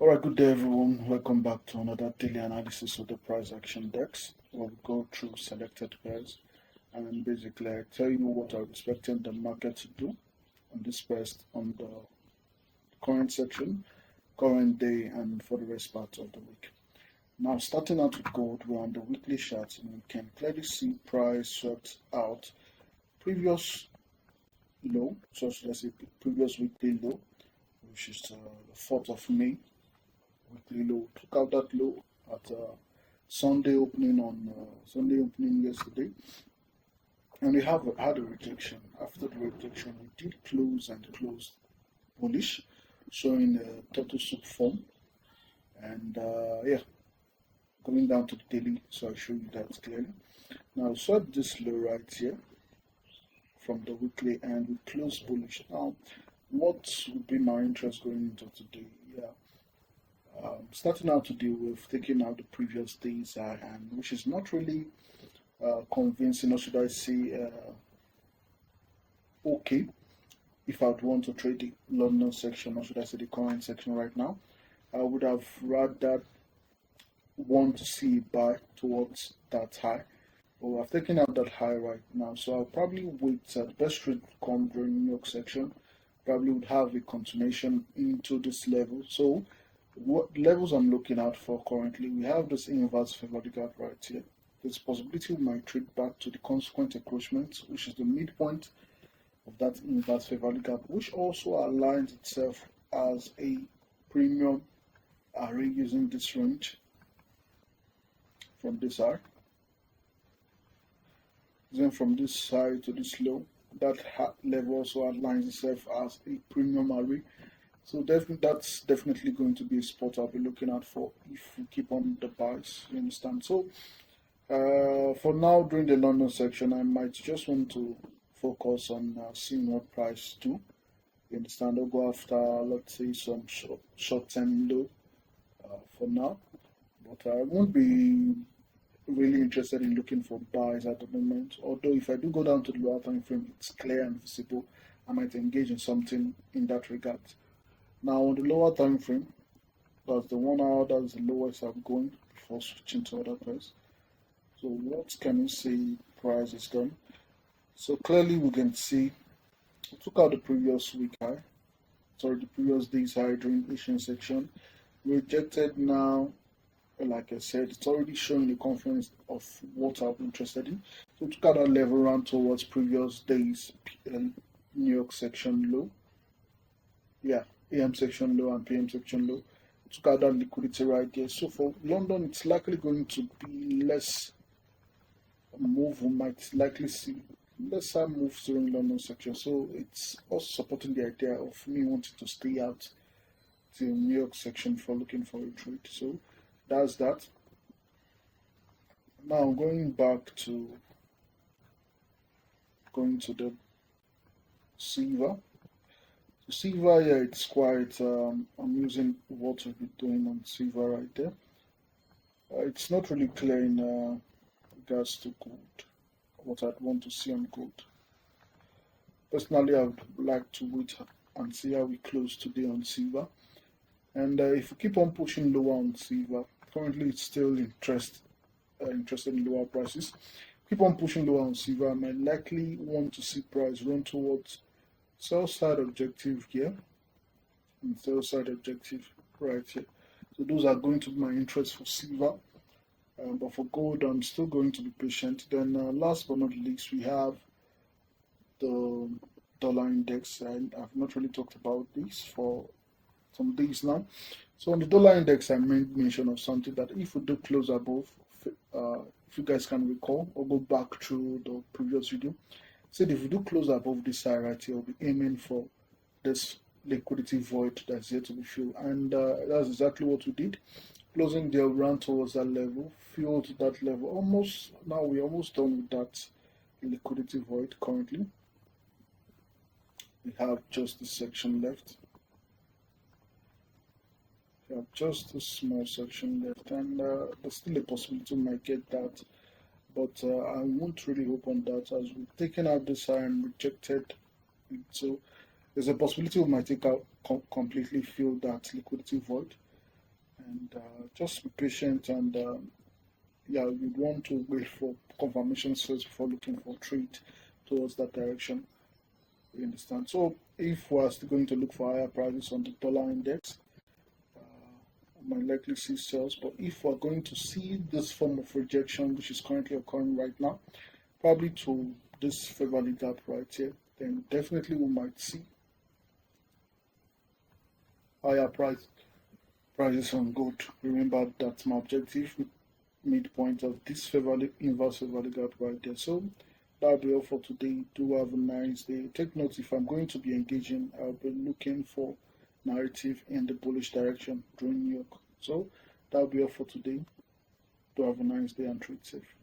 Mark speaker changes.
Speaker 1: Alright, good day everyone. Welcome back to another daily analysis of the price action index, where we go through selected pairs and basically I tell you what I'm expecting the market to do on this first on the current section, current day, and for the rest part of the week. Now, starting out with gold, we're on the weekly chart and we can clearly see price swept out previous low, so let's say previous weekly low, which is the 4th of May weekly low. Took out that low at Sunday opening yesterday, and we have had a rejection. After the rejection, we did close and closed bullish, showing a turtle soup form, and going down to the daily, so I'll show you that clearly. Now, swept this low right here from the weekly, and we closed bullish. Now, what would be my interest going into today? Starting out today, we've taken out the previous day's high, and which is not really convincing, or should I say, okay. If I would want to trade the London section, or should I say the current section right now, I would have rather want to see a buy towards that high. But I've taken out that high right now, so I'll probably wait. The best trade to come during New York section probably would have a continuation into this level. So what levels I'm looking out for currently, we have this inverse favor gap right here. There's a possibility we might trade back to the consequent encroachment, which is the midpoint of that inverse favor gap, which also aligns itself as a premium array using this range from this high. Then from this high to this low, that level also aligns itself as a premium array. So that's definitely going to be a spot I'll be looking out for if we keep on the buys. You understand? So for now, during the London section, I might just want to focus on seeing what price do. You understand? I'll go after, let's say, some short-term low for now, but I won't be really interested in looking for buys at the moment. Although if I do go down to the lower time frame, it's clear and visible, I might engage in something in that regard. Now on the lower time frame, that's the 1 hour, that's the lowest I'm going before switching to other pairs. So what can we say price is done? So clearly we can see we took out the previous week high, the previous day's high during Asian section, rejected now. Like I said, it's already showing the confidence of what I'm interested in. So we took out that level run towards previous days New York section low. AM section low and PM section low. Took out that liquidity right there. So for London, it's likely going to be less move. We might likely see lesser moves during London section. So it's also supporting the idea of me wanting to stay out till New York section for looking for a trade. So that's that. Now going to the silver. Silver, yeah, it's quite I'm using what we've been doing on silver right there. It's not really clear in regards to gold, what I'd want to see on gold. Personally, I would like to wait and see how we close today on silver. And if we keep on pushing lower on silver, currently it's still interested in lower prices. Keep on pushing lower on silver, I might likely want to see price run towards sell side objective here and sell side objective right here. So those are going to be my interest for silver. But for gold, I'm still going to be patient. Then last but not least, we have the dollar index. I've not really talked about this for some days now. So on the dollar index, I made mention of something that if we do close above, if you guys can recall or go back through the previous video, said if we do close above this side right here, we'll be aiming for this liquidity void that's yet to be filled, and that's exactly what we did. Closing there, ran towards that level, filled that level. Almost now we're almost done with that liquidity void. Currently, we have just this section left. We have just a small section left, and there's still a possibility we might get that. But I won't really hope on that, as we've taken out this high and rejected it. So there's a possibility we might take out completely fill that liquidity void. and just be patient, and yeah, you want to wait for confirmation sales before looking for trade towards that direction. You understand? So if we're still going to look for higher prices on the dollar index, we might likely see sales. But if we're going to see this form of rejection, which is currently occurring right now, probably to this fair value gap right here, then definitely we might see higher prices on gold. Remember that my objective midpoint of this fair value inverse fair value gap right there. So that'll be all for today. Do have a nice day. Take note, if I'm going to be engaging, I'll be looking for narrative in the bullish direction during New York. So that'll be all for today. Do have a nice day and trade safe.